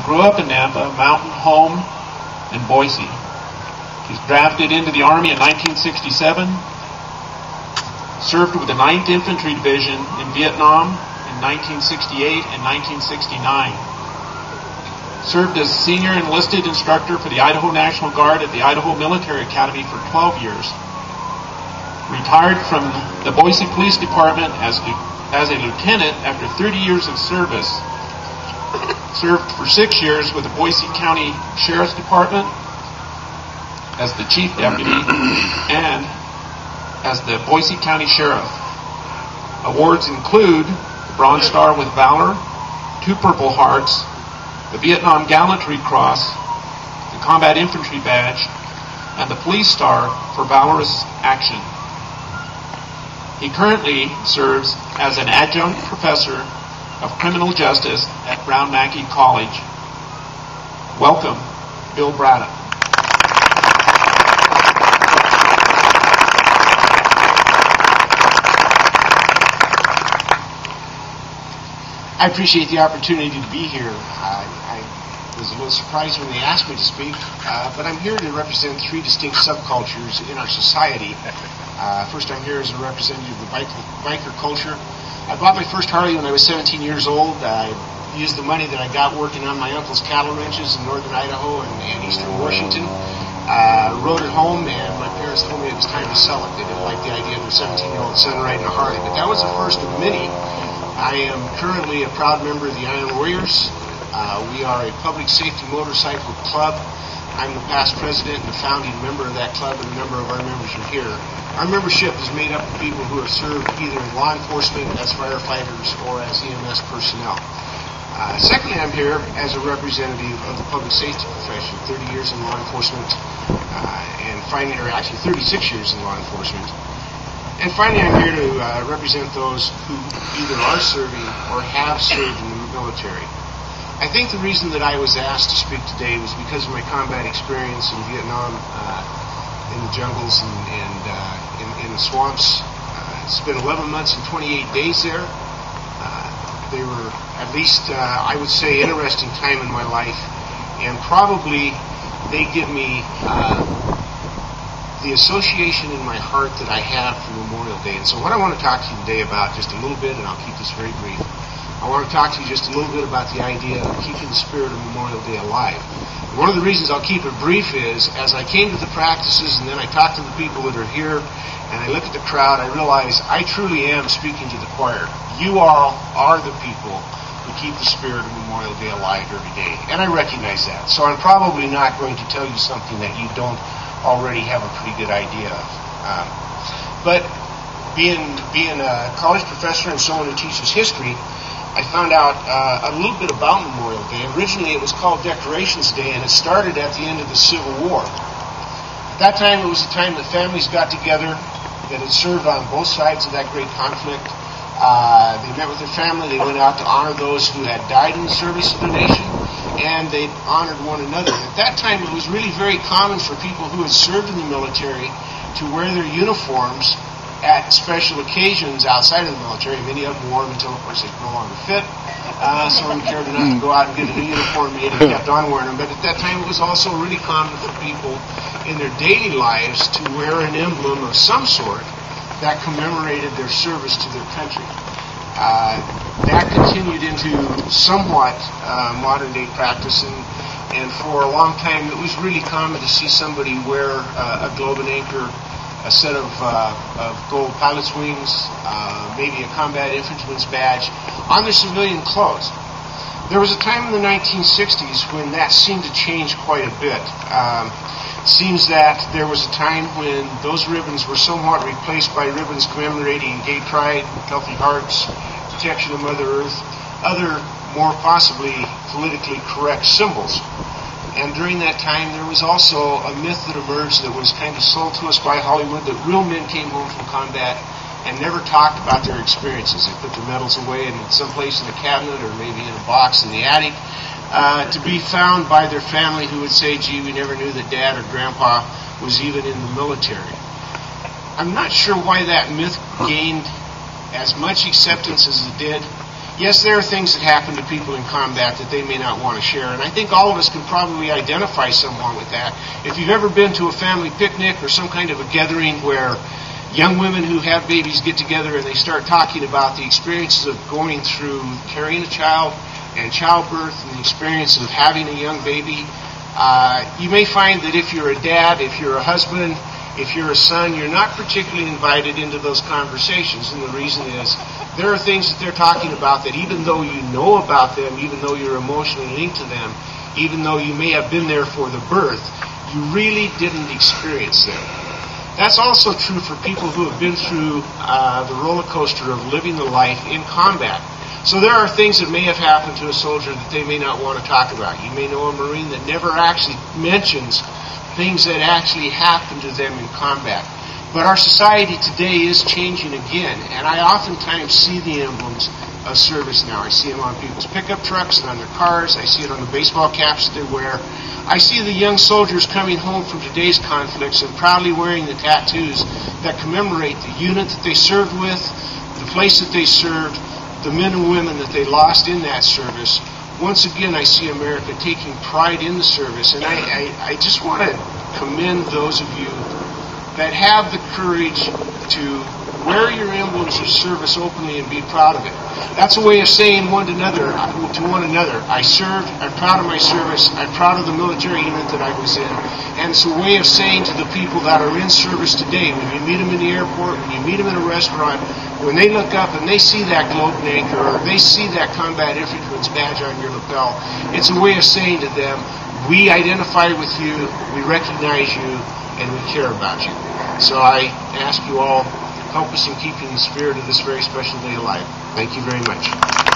grew up in Nampa, mountain home in Boise. He was drafted into the Army in 1967, served with the 9th Infantry Division in Vietnam in 1968 and 1969. Served as senior enlisted instructor for the Idaho National Guard at the Idaho Military Academy for 12 years. Retired from the Boise Police Department as a lieutenant after 30 years of service. Served for 6 years with the Boise County Sheriff's Department as the Chief Deputy and as the Boise County Sheriff. Awards include the Bronze Star with Valor, 2 Purple Hearts, the Vietnam Gallantry Cross, the Combat Infantry Badge, and the Police Star for Valorous Action. He currently serves as an adjunct professor of criminal justice at Brown Mackie College. Welcome, Bill Braddeck. I appreciate the opportunity to be here. I was a little surprised when they asked me to speak, but I'm here to represent 3 distinct subcultures in our society. First, I'm here as a representative of the biker culture. I bought my first Harley when I was 17 years old. I used the money that I got working on my uncle's cattle ranches in northern Idaho and eastern Washington. Rode it home, and my parents told me it was time to sell it. They didn't like the idea of their 17-year-old son riding a Harley, but that was the first of many. I am currently a proud member of the Iron Warriors. We are a public safety motorcycle club. I'm the past president and the founding member of that club, and a number of our members are here. Our membership is made up of people who have served either in law enforcement, as firefighters, or as EMS personnel. Secondly, I'm here as a representative of the public safety profession, 30 years in law enforcement, actually 36 years in law enforcement. And finally, I'm here to represent those who either are serving or have served in the military. I think the reason that I was asked to speak today was because of my combat experience in Vietnam, in the jungles and in the swamps. Spent 11 months and 28 days there. They were, at least, I would say, interesting time in my life, and probably they give me the association in my heart that I have for Memorial Day. And so what I want to talk to you today about, just a little bit, and I'll keep this very brief, I want to talk to you just a little bit about the idea of keeping the spirit of Memorial Day alive. And one of the reasons I'll keep it brief is, as I came to the practices and then I talked to the people that are here, and I look at the crowd, I realize I truly am speaking to the choir. You all are the people who keep the spirit of Memorial Day alive every day. And I recognize that. So I'm probably not going to tell you something that you don't already have a pretty good idea of. But being a college professor and someone who teaches history, I found out a little bit about Memorial Day. Originally it was called Decorations Day, and it started at the end of the Civil War. At that time it was a time that families got together that had served on both sides of that great conflict. They met with their family, they went out to honor those who had died in the service of their nation, and they honored one another. At that time it was really very common for people who had served in the military to wear their uniforms at special occasions outside of the military. Many of them wore them until, of course, they could no longer fit. Someone cared enough to go out and get a new uniform made and kept on wearing them. But at that time, it was also really common for people in their daily lives to wear an emblem of some sort that commemorated their service to their country. That continued into somewhat modern-day practice, and for a long time, it was really common to see somebody wear a globe and anchor, a set of gold pilot's wings, maybe a combat infantryman's badge on their civilian clothes. There was a time in the 1960s when that seemed to change quite a bit. Seems that there was a time when those ribbons were somewhat replaced by ribbons commemorating gay pride, healthy hearts, protection of Mother Earth, other more possibly politically correct symbols. And during that time, there was also a myth that emerged that was kind of sold to us by Hollywood, that real men came home from combat and never talked about their experiences. They put their medals away in some place in a cabinet or maybe in a box in the attic to be found by their family, who would say, gee, we never knew that Dad or Grandpa was even in the military. I'm not sure why that myth gained as much acceptance as it did. Yes, there are things that happen to people in combat that they may not want to share, and I think all of us can probably identify someone with that. If you've ever been to a family picnic or some kind of a gathering where young women who have babies get together and they start talking about the experiences of going through carrying a child and childbirth and the experience of having a young baby, you may find that if you're a dad, if you're a husband, if you're a son, you're not particularly invited into those conversations. And the reason is there are things that they're talking about that even though you know about them, even though you're emotionally linked to them, even though you may have been there for the birth, you really didn't experience them. That's also true for people who have been through the roller coaster of living the life in combat. So there are things that may have happened to a soldier that they may not want to talk about. You may know a Marine that never actually mentions things that actually happened to them in combat. But our society today is changing again, and I oftentimes see the emblems of service now. I see them on people's pickup trucks and on their cars. I see it on the baseball caps that they wear. I see the young soldiers coming home from today's conflicts and proudly wearing the tattoos that commemorate the unit that they served with, the place that they served, the men and women that they lost in that service. Once again, I see America taking pride in the service, and I just want to commend those of you that have the courage to wear your emblems of service openly and be proud of it. That's a way of saying to one another, I served, I'm proud of my service, I'm proud of the military unit that I was in. And it's a way of saying to the people that are in service today, when you meet them in the airport, when you meet them in a restaurant, when they look up and they see that globe anchor or they see that combat infantryman's badge on your lapel, it's a way of saying to them, we identify with you, we recognize you, and we care about you. So I ask you all, help us in keeping the spirit of this very special day alive. Thank you very much.